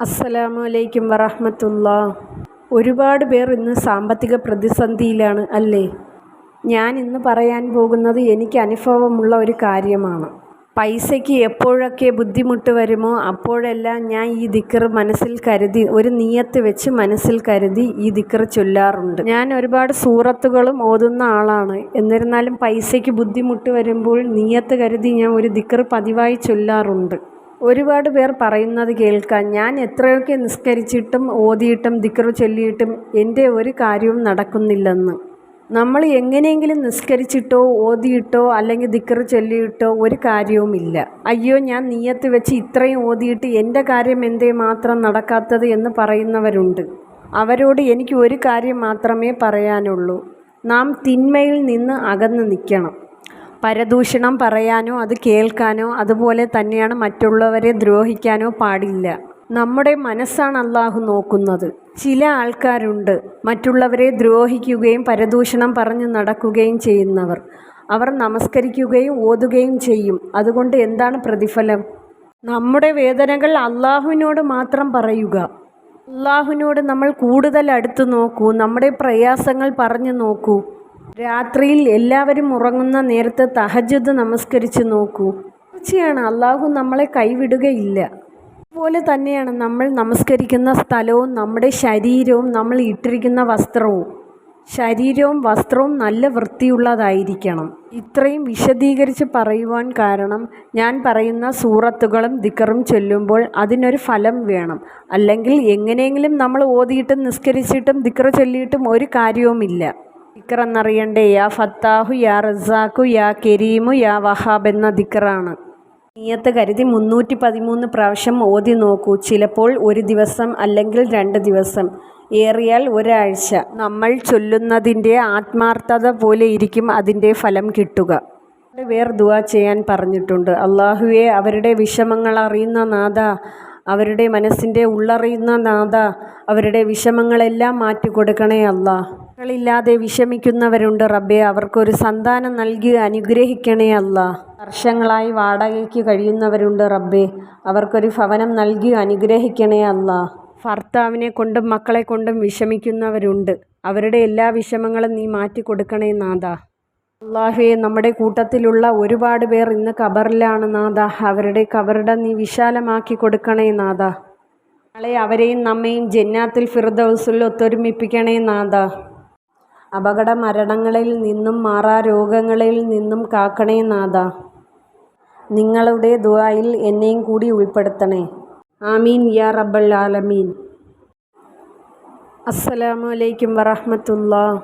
അസ്സലാമു അലൈക്കും വറഹ്മത്തുള്ളാ. ഒരുപാട് പേർ ഇന്ന് സാമ്പത്തിക പ്രതിസന്ധിയിലാണ് അല്ലേ? ഞാൻ ഇന്ന് പറയാൻ പോകുന്നത് എനിക്ക് അനുഭവമുള്ള ഒരു കാര്യമാണ്. പൈസയ്ക്ക് എപ്പോഴൊക്കെ ബുദ്ധിമുട്ട് വരുമോ അപ്പോഴെല്ലാം ഞാൻ ഈ ദിക്ർ മനസ്സിൽ കരുതി, ഒരു നിയ്യത്ത് വെച്ച് മനസ്സിൽ കരുതി ഈ ദിക്ർ ചൊല്ലാറുണ്ട്. ഞാൻ ഒരുപാട് സൂറത്തുകളും ഓതുന്ന ആളാണ്. എന്നിരുന്നാലും പൈസയ്ക്ക് ബുദ്ധിമുട്ട് വരുമ്പോൾ നിയ്യത്ത് കരുതി ഞാൻ ഒരു ദിക്ർ പതിവായി ചൊല്ലാറുണ്ട്. ഒരുപാട് പേർ പറയുന്നത് കേൾക്കാൻ, ഞാൻ എത്രയൊക്കെ നിസ്കരിച്ചിട്ടും ഓതിയിട്ടും ദിക്ർ ചൊല്ലിയിട്ടും എൻ്റെ ഒരു കാര്യവും നടക്കുന്നില്ലെന്ന്. നമ്മൾ എങ്ങനെയെങ്കിലും നിസ്കരിച്ചിട്ടോ ഓതിയിട്ടോ അല്ലെങ്കിൽ ദിക്ർ ചൊല്ലിയിട്ടോ ഒരു കാര്യവുമില്ല. അയ്യോ, ഞാൻ നിയ്യത്ത് വെച്ച് ഇത്രയും ഓതിയിട്ട് എൻ്റെ കാര്യം എന്തേ മാത്രം നടക്കാത്തത് എന്ന് പറയുന്നവരുണ്ട്. അവരോട് എനിക്ക് ഒരു കാര്യം മാത്രമേ പറയാനുള്ളൂ. നാം തിന്മയിൽ നിന്ന് അകന്ന് നിൽക്കണം. പരദൂഷണം പറയാനോ അത് കേൾക്കാനോ അതുപോലെ തന്നെയാണ് മറ്റുള്ളവരെ ദ്രോഹിക്കാനോ പാടില്ല. നമ്മുടെ മനസ്സാണ് അള്ളാഹു നോക്കുന്നത്. ചില ആൾക്കാരുണ്ട് മറ്റുള്ളവരെ ദ്രോഹിക്കുകയും പരദൂഷണം പറഞ്ഞു നടക്കുകയും ചെയ്യുന്നവർ. അവർ നമസ്കരിക്കുകയും ഓതുകയും ചെയ്യും. അതുകൊണ്ട് എന്താണ് പ്രതിഫലം? നമ്മുടെ വേദനകൾ അള്ളാഹുവിനോട് മാത്രം പറയുക. അള്ളാഹുവിനോട് നമ്മൾ കൂടുതൽ അടുത്ത് നോക്കൂ. നമ്മുടെ പ്രയാസങ്ങൾ പറഞ്ഞു നോക്കൂ. രാത്രിയിൽ എല്ലാവരും ഉറങ്ങുന്ന നേരത്ത് തഹജ്ജുദ് നമസ്കരിച്ച് നോക്കൂ. തീർച്ചയാണ് അള്ളാഹു നമ്മളെ കൈവിടുകയില്ല. അതുപോലെ തന്നെയാണ് നമ്മൾ നമസ്കരിക്കുന്ന സ്ഥലവും നമ്മുടെ ശരീരവും നമ്മൾ ഇട്ടിരിക്കുന്ന വസ്ത്രവും. ശരീരവും വസ്ത്രവും നല്ല വൃത്തിയുള്ളതായിരിക്കണം. ഇത്രയും വിശദീകരിച്ച് പറയുവാൻ കാരണം, ഞാൻ പറയുന്ന സൂറത്തുകളും ദിക്റും ചൊല്ലുമ്പോൾ അതിനൊരു ഫലം വേണം. അല്ലെങ്കിൽ എങ്ങനെയെങ്കിലും നമ്മൾ ഓതിയിട്ടും നിസ്കരിച്ചിട്ടും ദിക്ർ ചൊല്ലിയിട്ടും ഒരു കാര്യവുമില്ല. ദിക്ർ എന്നറിയണ്ടേ? യാ ഫത്താഹു യാ റസാഖു യാ കരീമു യാ വഹാബ് എന്ന ദിക്റാണ്. നിയ്യത്ത് കരുതി 313 പ്രാവശ്യം ഓതി നോക്കൂ. ചിലപ്പോൾ ഒരു ദിവസം അല്ലെങ്കിൽ 2 ദിവസം, ഏറിയാൽ ഒരാഴ്ച. നമ്മൾ ചൊല്ലുന്നതിൻ്റെ ആത്മാർത്ഥത പോലെ ഇരിക്കും അതിൻ്റെ ഫലം കിട്ടുക. വേർ ദുആ ചെയ്യാൻ പറഞ്ഞിട്ടുണ്ട്. അള്ളാഹുവേ, അവരുടെ വിഷമങ്ങൾ അറിയുന്ന നാഥ, അവരുടെ മനസ്സിൻ്റെ ഉള്ളറിയുന്ന നാഥ, അവരുടെ വിഷമങ്ങളെല്ലാം മാറ്റിക്കൊടുക്കണേ അല്ലാ. മക്കളില്ലാതെ വിഷമിക്കുന്നവരുണ്ട് റബ്ബേ, അവർക്കൊരു സന്താനം നൽകി അനുഗ്രഹിക്കണേ അല്ലാ. വർഷങ്ങളായി വാടകയ്ക്ക് കഴിയുന്നവരുണ്ട് റബ്ബേ, അവർക്കൊരു ഭവനം നൽകി അനുഗ്രഹിക്കണേ അല്ലാ. ഭർത്താവിനെ കൊണ്ടും മക്കളെ കൊണ്ടും വിഷമിക്കുന്നവരുണ്ട്. അവരുടെ എല്ലാ വിഷമങ്ങളും നീ മാറ്റിക്കൊടുക്കണേ നാഥ. അല്ലാഹുവേ, നമ്മുടെ കൂട്ടത്തിലുള്ള ഒരുപാട് പേർ ഇന്ന് ഖബറിലാണ് നാഥ. അവരുടെ ഖബറിടം നീ വിശാലമാക്കി കൊടുക്കണേ നാഥ. നാളെ അവരെയും നമ്മയും ജന്നാത്തുൽ ഫിർദൗസിൽ ഒത്തൊരുമിപ്പിക്കണേ നാഥ. അപകട മരണങ്ങളിൽ നിന്നും മാറാ രോഗങ്ങളിൽ നിന്നും കാക്കണേ നാഥ. നിങ്ങളുടെ ദുആയിൽ എന്നെയും കൂടി ഉൾപ്പെടുത്തണേ. ആമീൻ യാ റബ്ബൽ ആലമീൻ. അസ്സലാമു അലൈക്കും വറഹ്മത്തുള്ളാഹി.